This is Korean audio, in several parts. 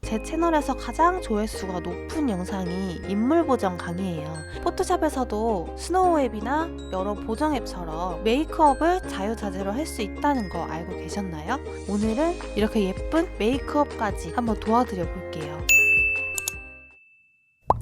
제 채널에서 가장 조회수가 높은 영상이 인물 보정 강의예요. 포토샵에서도 스노우 앱이나 여러 보정 앱처럼 메이크업을 자유자재로 할 수 있다는 거 알고 계셨나요? 오늘은 이렇게 예쁜 메이크업까지 한번 도와드려 볼게요.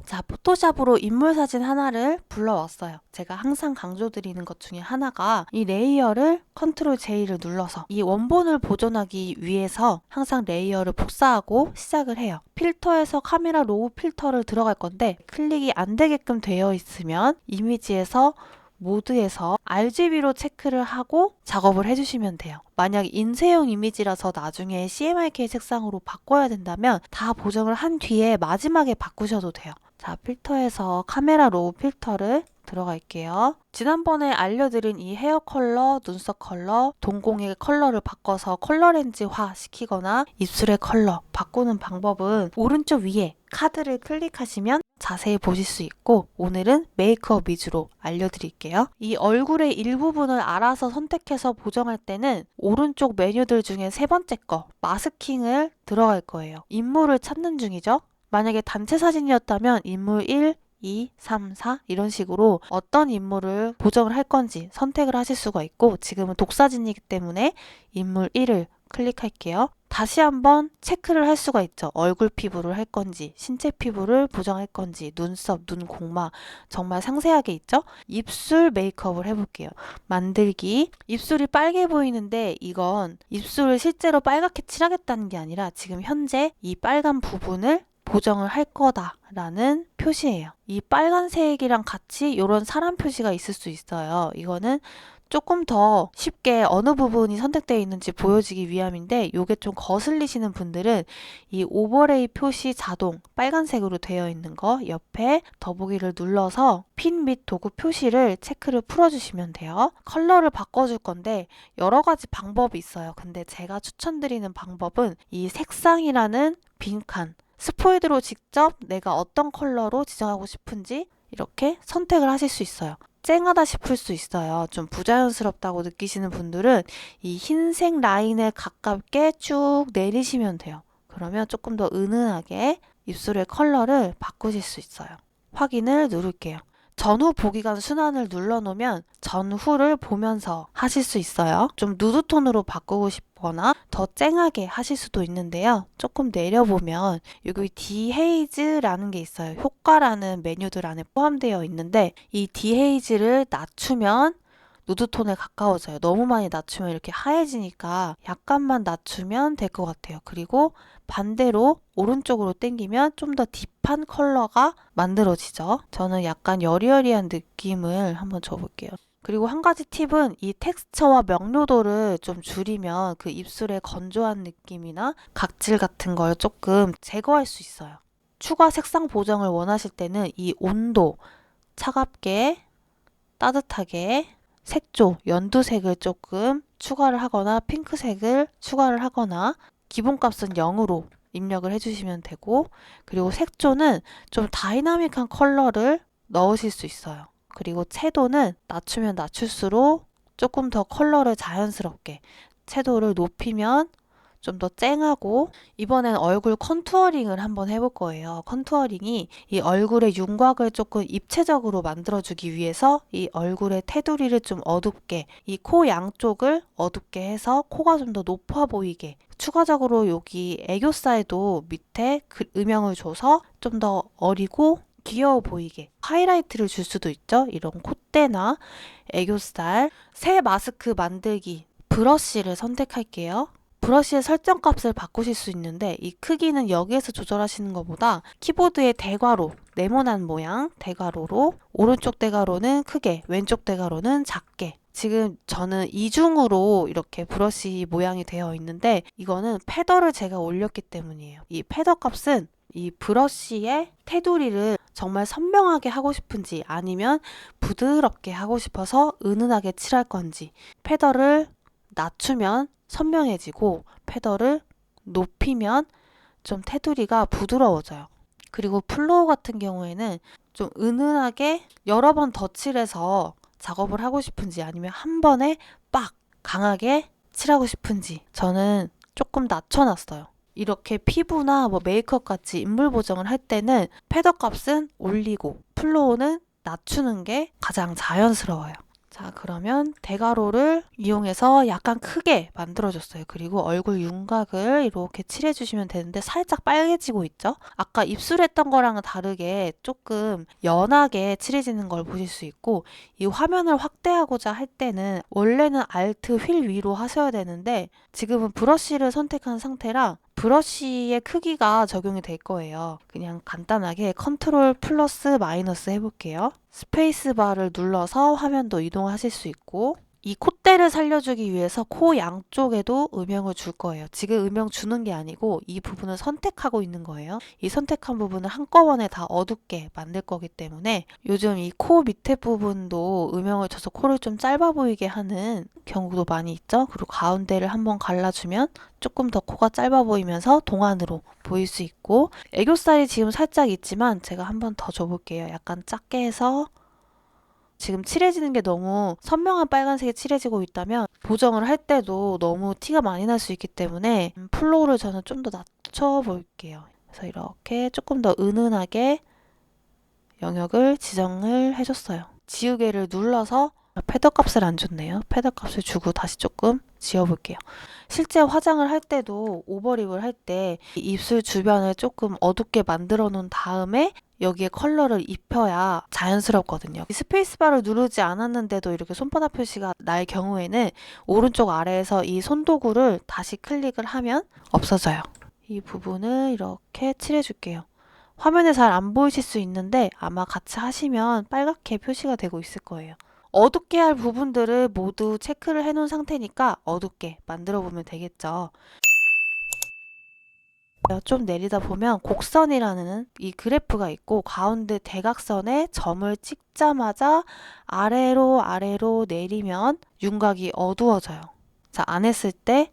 자, 포토샵으로 인물 사진 하나를 불러왔어요. 제가 항상 강조드리는 것 중에 하나가 이 레이어를 컨트롤 J를 눌러서 이 원본을 보존하기 위해서 항상 레이어를 복사하고 시작을 해요. 필터에서 카메라 로우 필터를 들어갈 건데 클릭이 안 되게끔 되어 있으면 이미지에서 모드에서 RGB로 체크를 하고 작업을 해주시면 돼요. 만약 인쇄용 이미지라서 나중에 CMYK 색상으로 바꿔야 된다면 다 보정을 한 뒤에 마지막에 바꾸셔도 돼요. 자, 필터에서 카메라 로우 필터를 들어갈게요. 지난번에 알려드린 이 헤어 컬러, 눈썹 컬러, 동공의 컬러를 바꿔서 컬러 렌즈화 시키거나 입술의 컬러 바꾸는 방법은 오른쪽 위에 카드를 클릭하시면 자세히 보실 수 있고, 오늘은 메이크업 위주로 알려드릴게요. 이 얼굴의 일부분을 알아서 선택해서 보정할 때는 오른쪽 메뉴들 중에 세 번째 거 마스킹을 들어갈 거예요. 인물을 찾는 중이죠. 만약에 단체 사진이었다면 인물 1, 2, 3, 4 이런 식으로 어떤 인물을 보정을 할 건지 선택을 하실 수가 있고, 지금은 독사진이기 때문에 인물 1을 클릭할게요. 다시 한번 체크를 할 수가 있죠. 얼굴 피부를 할 건지, 신체 피부를 보정할 건지, 눈썹, 눈 곡막 정말 상세하게 있죠. 입술 메이크업을 해볼게요. 만들기. 입술이 빨개 보이는데 이건 입술을 실제로 빨갛게 칠하겠다는 게 아니라 지금 현재 이 빨간 부분을 보정을 할 거다라는 표시예요. 이 빨간색이랑 같이 이런 사람 표시가 있을 수 있어요. 이거는 조금 더 쉽게 어느 부분이 선택되어 있는지 보여지기 위함인데, 이게 좀 거슬리시는 분들은 이 오버레이 표시 자동 빨간색으로 되어 있는 거 옆에 더보기를 눌러서 핀 및 도구 표시를 체크를 풀어주시면 돼요. 컬러를 바꿔줄 건데 여러 가지 방법이 있어요. 근데 제가 추천드리는 방법은 이 색상이라는 빈칸 스포이드로 직접 내가 어떤 컬러로 지정하고 싶은지 이렇게 선택을 하실 수 있어요. 쨍하다 싶을 수 있어요. 좀 부자연스럽다고 느끼시는 분들은 이 흰색 라인을 가깝게 쭉 내리시면 돼요. 그러면 조금 더 은은하게 입술의 컬러를 바꾸실 수 있어요. 확인을 누를게요. 전후 보기관 순환을 눌러놓으면 전후를 보면서 하실 수 있어요. 좀 누드톤으로 바꾸고 싶거나 더 쨍하게 하실 수도 있는데요. 조금 내려보면 여기 디헤이즈라는 게 있어요. 효과라는 메뉴들 안에 포함되어 있는데 이 디헤이즈를 낮추면 누드톤에 가까워져요. 너무 많이 낮추면 이렇게 하얘지니까 약간만 낮추면 될 것 같아요. 그리고 반대로 오른쪽으로 당기면 좀 더 딥한 컬러가 만들어지죠. 저는 약간 여리여리한 느낌을 한번 줘볼게요. 그리고 한 가지 팁은 이 텍스처와 명료도를 좀 줄이면 그 입술의 건조한 느낌이나 각질 같은 걸 조금 제거할 수 있어요. 추가 색상 보정을 원하실 때는 이 온도 차갑게 따뜻하게 색조, 연두색을 조금 추가를 하거나 핑크색을 추가를 하거나 기본값은 0으로 입력을 해주시면 되고, 그리고 색조는 좀 다이나믹한 컬러를 넣으실 수 있어요. 그리고 채도는 낮추면 낮출수록 조금 더 컬러를 자연스럽게, 채도를 높이면 좀 더 쨍하고, 이번엔 얼굴 컨투어링을 한번 해볼 거예요. 컨투어링이 이 얼굴의 윤곽을 조금 입체적으로 만들어주기 위해서 이 얼굴의 테두리를 좀 어둡게, 이 코 양쪽을 어둡게 해서 코가 좀 더 높아 보이게, 추가적으로 여기 애교살도 밑에 음영을 줘서 좀 더 어리고 귀여워 보이게 하이라이트를 줄 수도 있죠. 이런 콧대나 애교살. 새 마스크 만들기. 브러쉬를 선택할게요. 브러쉬의 설정값을 바꾸실 수 있는데 이 크기는 여기에서 조절하시는 것보다 키보드의 대괄호, 네모난 모양 대괄호로, 오른쪽 대괄호는 크게, 왼쪽 대괄호는 작게. 지금 저는 이중으로 이렇게 브러쉬 모양이 되어 있는데 이거는 패더를 제가 올렸기 때문이에요. 이 패더 값은 이 브러쉬의 테두리를 정말 선명하게 하고 싶은지 아니면 부드럽게 하고 싶어서 은은하게 칠할 건지, 패더를 낮추면 선명해지고 패더를 높이면 좀 테두리가 부드러워져요. 그리고 플로우 같은 경우에는 좀 은은하게 여러 번 덧칠해서 작업을 하고 싶은지 아니면 한 번에 빡 강하게 칠하고 싶은지 저는 조금 낮춰놨어요. 이렇게 피부나 뭐 메이크업 같이 인물 보정을 할 때는 패더 값은 올리고 플로우는 낮추는 게 가장 자연스러워요. 자, 그러면 대가로를 이용해서 약간 크게 만들어줬어요. 그리고 얼굴 윤곽을 이렇게 칠해주시면 되는데 살짝 빨개지고 있죠? 아까 입술했던 거랑은 다르게 조금 연하게 칠해지는 걸 보실 수 있고, 이 화면을 확대하고자 할 때는 원래는 Alt 휠 위로 하셔야 되는데 지금은 브러쉬를 선택한 상태라 브러쉬의 크기가 적용이 될 거예요. 그냥 간단하게 컨트롤 플러스 마이너스 해볼게요. 스페이스바를 눌러서 화면도 이동하실 수 있고, 이 콧대를 살려주기 위해서 코 양쪽에도 음영을 줄 거예요. 지금 음영 주는 게 아니고 이 부분을 선택하고 있는 거예요. 이 선택한 부분을 한꺼번에 다 어둡게 만들 거기 때문에 요즘 이 코 밑에 부분도 음영을 줘서 코를 좀 짧아 보이게 하는 경우도 많이 있죠. 그리고 가운데를 한번 갈라주면 조금 더 코가 짧아 보이면서 동안으로 보일 수 있고, 애교살이 지금 살짝 있지만 제가 한번 더 줘볼게요. 약간 작게 해서 지금 칠해지는 게 너무 선명한 빨간색이 칠해지고 있다면 보정을 할 때도 너무 티가 많이 날 수 있기 때문에 플로우를 저는 좀 더 낮춰 볼게요. 그래서 이렇게 조금 더 은은하게 영역을 지정을 해줬어요. 지우개를 눌러서 패더 값을 안 줬네요. 패더 값을 주고 다시 조금 지워볼게요. 실제 화장을 할 때도 오버립을 할 때 입술 주변을 조금 어둡게 만들어 놓은 다음에 여기에 컬러를 입혀야 자연스럽거든요. 스페이스바를 누르지 않았는데도 이렇게 손바닥 표시가 날 경우에는 오른쪽 아래에서 이 손도구를 다시 클릭을 하면 없어져요. 이 부분을 이렇게 칠해줄게요. 화면에 잘 안 보이실 수 있는데 아마 같이 하시면 빨갛게 표시가 되고 있을 거예요. 어둡게 할 부분들을 모두 체크를 해놓은 상태니까 어둡게 만들어 보면 되겠죠. 좀 내리다 보면 곡선이라는 이 그래프가 있고, 가운데 대각선에 점을 찍자마자 아래로 내리면 윤곽이 어두워져요. 자, 안 했을 때,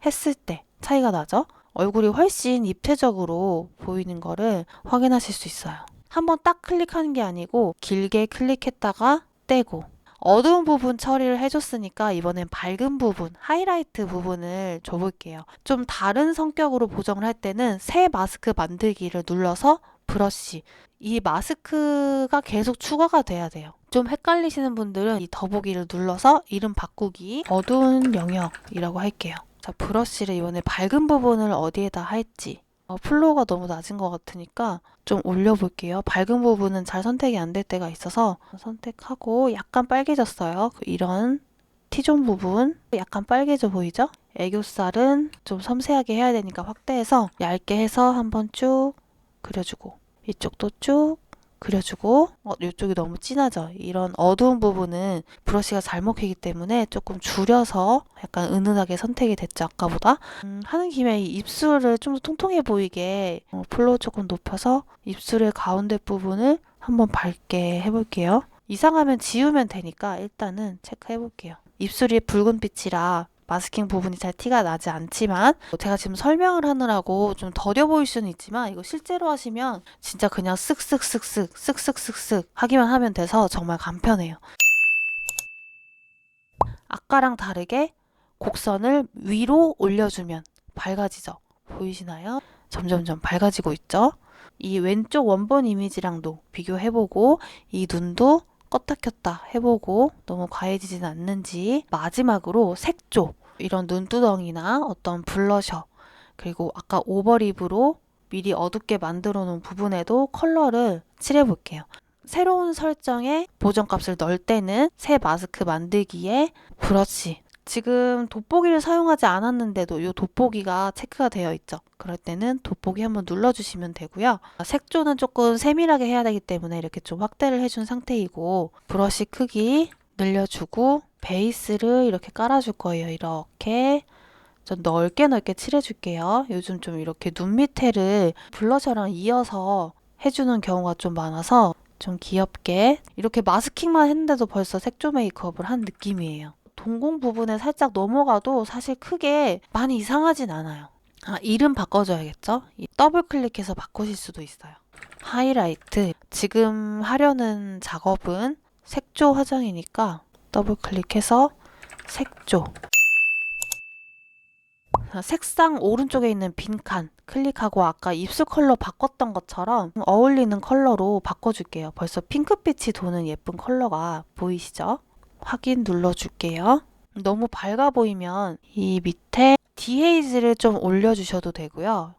했을 때 차이가 나죠? 얼굴이 훨씬 입체적으로 보이는 거를 확인하실 수 있어요. 한번 딱 클릭하는 게 아니고 길게 클릭했다가 떼고, 어두운 부분 처리를 해줬으니까 이번엔 밝은 부분, 하이라이트 부분을 줘볼게요. 좀 다른 성격으로 보정을 할 때는 새 마스크 만들기를 눌러서 브러쉬, 이 마스크가 계속 추가가 돼야 돼요. 좀 헷갈리시는 분들은 이 더보기를 눌러서 이름 바꾸기, 어두운 영역이라고 할게요. 자, 브러쉬를 이번에 밝은 부분을 어디에다 할지, 플로우가 너무 낮은 것 같으니까 좀 올려볼게요. 밝은 부분은 잘 선택이 안 될 때가 있어서 선택하고, 약간 빨개졌어요. 이런 T존 부분 약간 빨개져 보이죠? 애교살은 좀 섬세하게 해야 되니까 확대해서 얇게 해서 한번 쭉 그려주고, 이쪽도 쭉 그려주고, 이쪽이 너무 진하죠? 이런 어두운 부분은 브러쉬가 잘 먹히기 때문에 조금 줄여서 약간 은은하게 선택이 됐죠, 아까보다. 하는 김에 이 입술을 좀 더 통통해 보이게 플로우 조금 높여서 입술의 가운데 부분을 한번 밝게 해볼게요. 이상하면 지우면 되니까 일단은 체크해 볼게요. 입술이 붉은빛이라 마스킹 부분이 잘 티가 나지 않지만, 제가 지금 설명을 하느라고 좀 더뎌 보일 수는 있지만 이거 실제로 하시면 진짜 그냥 쓱쓱쓱쓱 하기만 하면 돼서 정말 간편해요. 아까랑 다르게 곡선을 위로 올려주면 밝아지죠? 보이시나요? 점점점 밝아지고 있죠? 이 왼쪽 원본 이미지랑도 비교해보고, 이 눈도 껐다 켰다 해보고 너무 과해지진 않는지, 마지막으로 색조, 이런 눈두덩이나 어떤 블러셔, 그리고 아까 오버립으로 미리 어둡게 만들어 놓은 부분에도 컬러를 칠해볼게요. 새로운 설정에 보정값을 넣을 때는 새 마스크 만들기에 브러쉬, 지금 돋보기를 사용하지 않았는데도 이 돋보기가 체크가 되어 있죠. 그럴 때는 돋보기 한번 눌러주시면 되고요. 색조는 조금 세밀하게 해야 되기 때문에 이렇게 좀 확대를 해준 상태이고, 브러쉬 크기 늘려주고 베이스를 이렇게 깔아줄 거예요. 이렇게 좀 넓게 칠해줄게요. 요즘 좀 이렇게 눈 밑에를 블러셔랑 이어서 해주는 경우가 좀 많아서 좀 귀엽게 이렇게 마스킹만 했는데도 벌써 색조 메이크업을 한 느낌이에요. 동공 부분에 살짝 넘어가도 사실 크게 많이 이상하진 않아요. 이름 바꿔줘야겠죠? 더블 클릭해서 바꾸실 수도 있어요. 하이라이트, 지금 하려는 작업은 색조 화장이니까 더블 클릭해서 색조. 색상 오른쪽에 있는 빈칸 클릭하고 아까 입술 컬러 바꿨던 것처럼 어울리는 컬러로 바꿔줄게요. 벌써 핑크빛이 도는 예쁜 컬러가 보이시죠? 확인 눌러줄게요. 너무 밝아 보이면 이 밑에 디헤이즈를 좀 올려주셔도 되고요.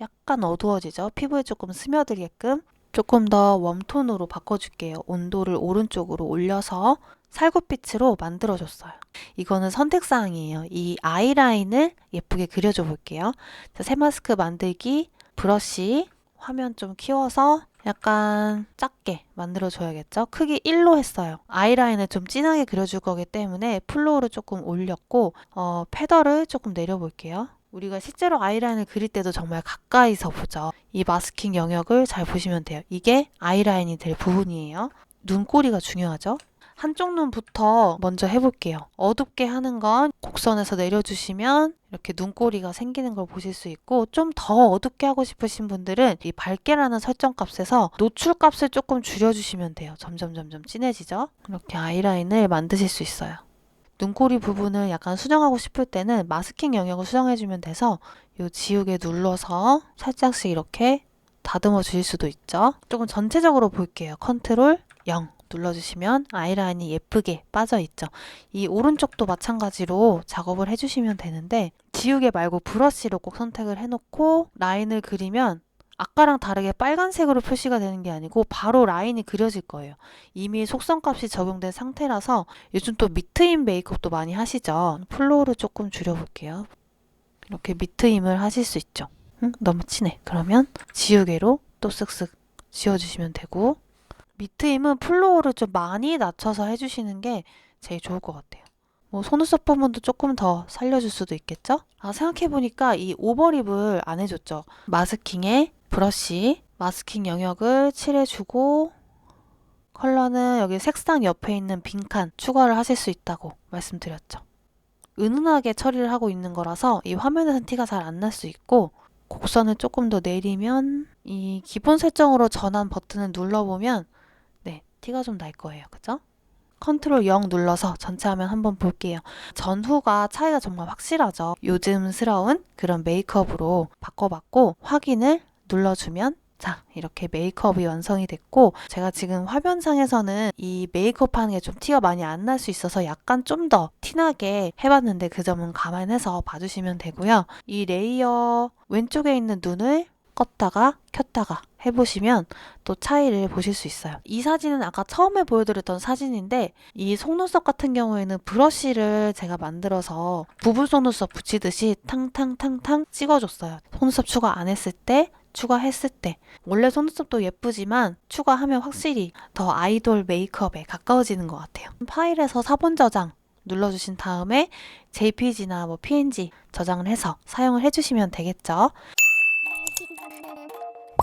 약간 어두워지죠? 피부에 조금 스며들게끔 조금 더 웜톤으로 바꿔줄게요. 온도를 오른쪽으로 올려서 살구빛으로 만들어줬어요. 이거는 선택사항이에요. 이 아이라인을 예쁘게 그려줘 볼게요. 자, 새 마스크 만들기, 브러쉬, 화면 좀 키워서 약간 작게 만들어줘야겠죠? 크기 1로 했어요. 아이라인을 좀 진하게 그려줄 거기 때문에 플로우를 조금 올렸고 패더를 조금 내려볼게요. 우리가 실제로 아이라인을 그릴 때도 정말 가까이서 보죠. 이 마스킹 영역을 잘 보시면 돼요. 이게 아이라인이 될 부분이에요. 눈꼬리가 중요하죠. 한쪽 눈부터 먼저 해볼게요. 어둡게 하는 건 곡선에서 내려주시면 이렇게 눈꼬리가 생기는 걸 보실 수 있고, 좀 더 어둡게 하고 싶으신 분들은 이 밝게라는 설정 값에서 노출 값을 조금 줄여주시면 돼요. 점점 진해지죠? 이렇게 아이라인을 만드실 수 있어요. 눈꼬리 부분을 약간 수정하고 싶을 때는 마스킹 영역을 수정해주면 돼서 이 지우개 눌러서 살짝씩 이렇게 다듬어 주실 수도 있죠. 조금 전체적으로 볼게요. 컨트롤 0 눌러주시면 아이라인이 예쁘게 빠져있죠. 이 오른쪽도 마찬가지로 작업을 해주시면 되는데, 지우개 말고 브러쉬로 꼭 선택을 해놓고 라인을 그리면 아까랑 다르게 빨간색으로 표시가 되는 게 아니고 바로 라인이 그려질 거예요. 이미 속성값이 적용된 상태라서. 요즘 또 미트임 메이크업도 많이 하시죠. 플로우를 조금 줄여볼게요. 이렇게 미트임을 하실 수 있죠. 너무 진해. 그러면 지우개로 또 쓱쓱 지워주시면 되고, 미트임은 플로우를 좀 많이 낮춰서 해주시는 게 제일 좋을 것 같아요. 뭐 속눈썹 부분도 조금 더 살려줄 수도 있겠죠? 생각해보니까 이 오버립을 안 해줬죠. 마스킹에 브러쉬, 마스킹 영역을 칠해주고, 컬러는 여기 색상 옆에 있는 빈칸 추가를 하실 수 있다고 말씀드렸죠. 은은하게 처리를 하고 있는 거라서 이 화면에서는 티가 잘 안 날 수 있고, 곡선을 조금 더 내리면 이 기본 설정으로 전환 버튼을 눌러보면 티가 좀 날 거예요. 그죠? 컨트롤 0 눌러서 전체 화면 한번 볼게요. 전후가 차이가 정말 확실하죠. 요즘스러운 그런 메이크업으로 바꿔봤고, 확인을 눌러주면 자, 이렇게 메이크업이 완성이 됐고, 제가 지금 화면상에서는 이 메이크업 하는 게 좀 티가 많이 안 날 수 있어서 약간 좀 더 티나게 해봤는데 그 점은 감안해서 봐주시면 되고요. 이 레이어 왼쪽에 있는 눈을 껐다가 켰다가 해보시면 또 차이를 보실 수 있어요. 이 사진은 아까 처음에 보여드렸던 사진인데, 이 속눈썹 같은 경우에는 브러쉬를 제가 만들어서 부분 속눈썹 붙이듯이 탕탕탕탕 찍어줬어요. 속눈썹 추가 안 했을 때, 추가했을 때. 원래 속눈썹도 예쁘지만 추가하면 확실히 더 아이돌 메이크업에 가까워지는 것 같아요. 파일에서 사본 저장 눌러주신 다음에 JPG나 뭐 PNG 저장을 해서 사용을 해주시면 되겠죠.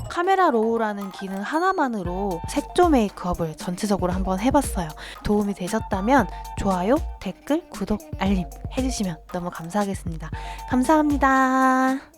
카메라 로우라는 기능 하나만으로 색조 메이크업을 전체적으로 한번 해봤어요. 도움이 되셨다면 좋아요, 댓글, 구독, 알림 해주시면 너무 감사하겠습니다. 감사합니다.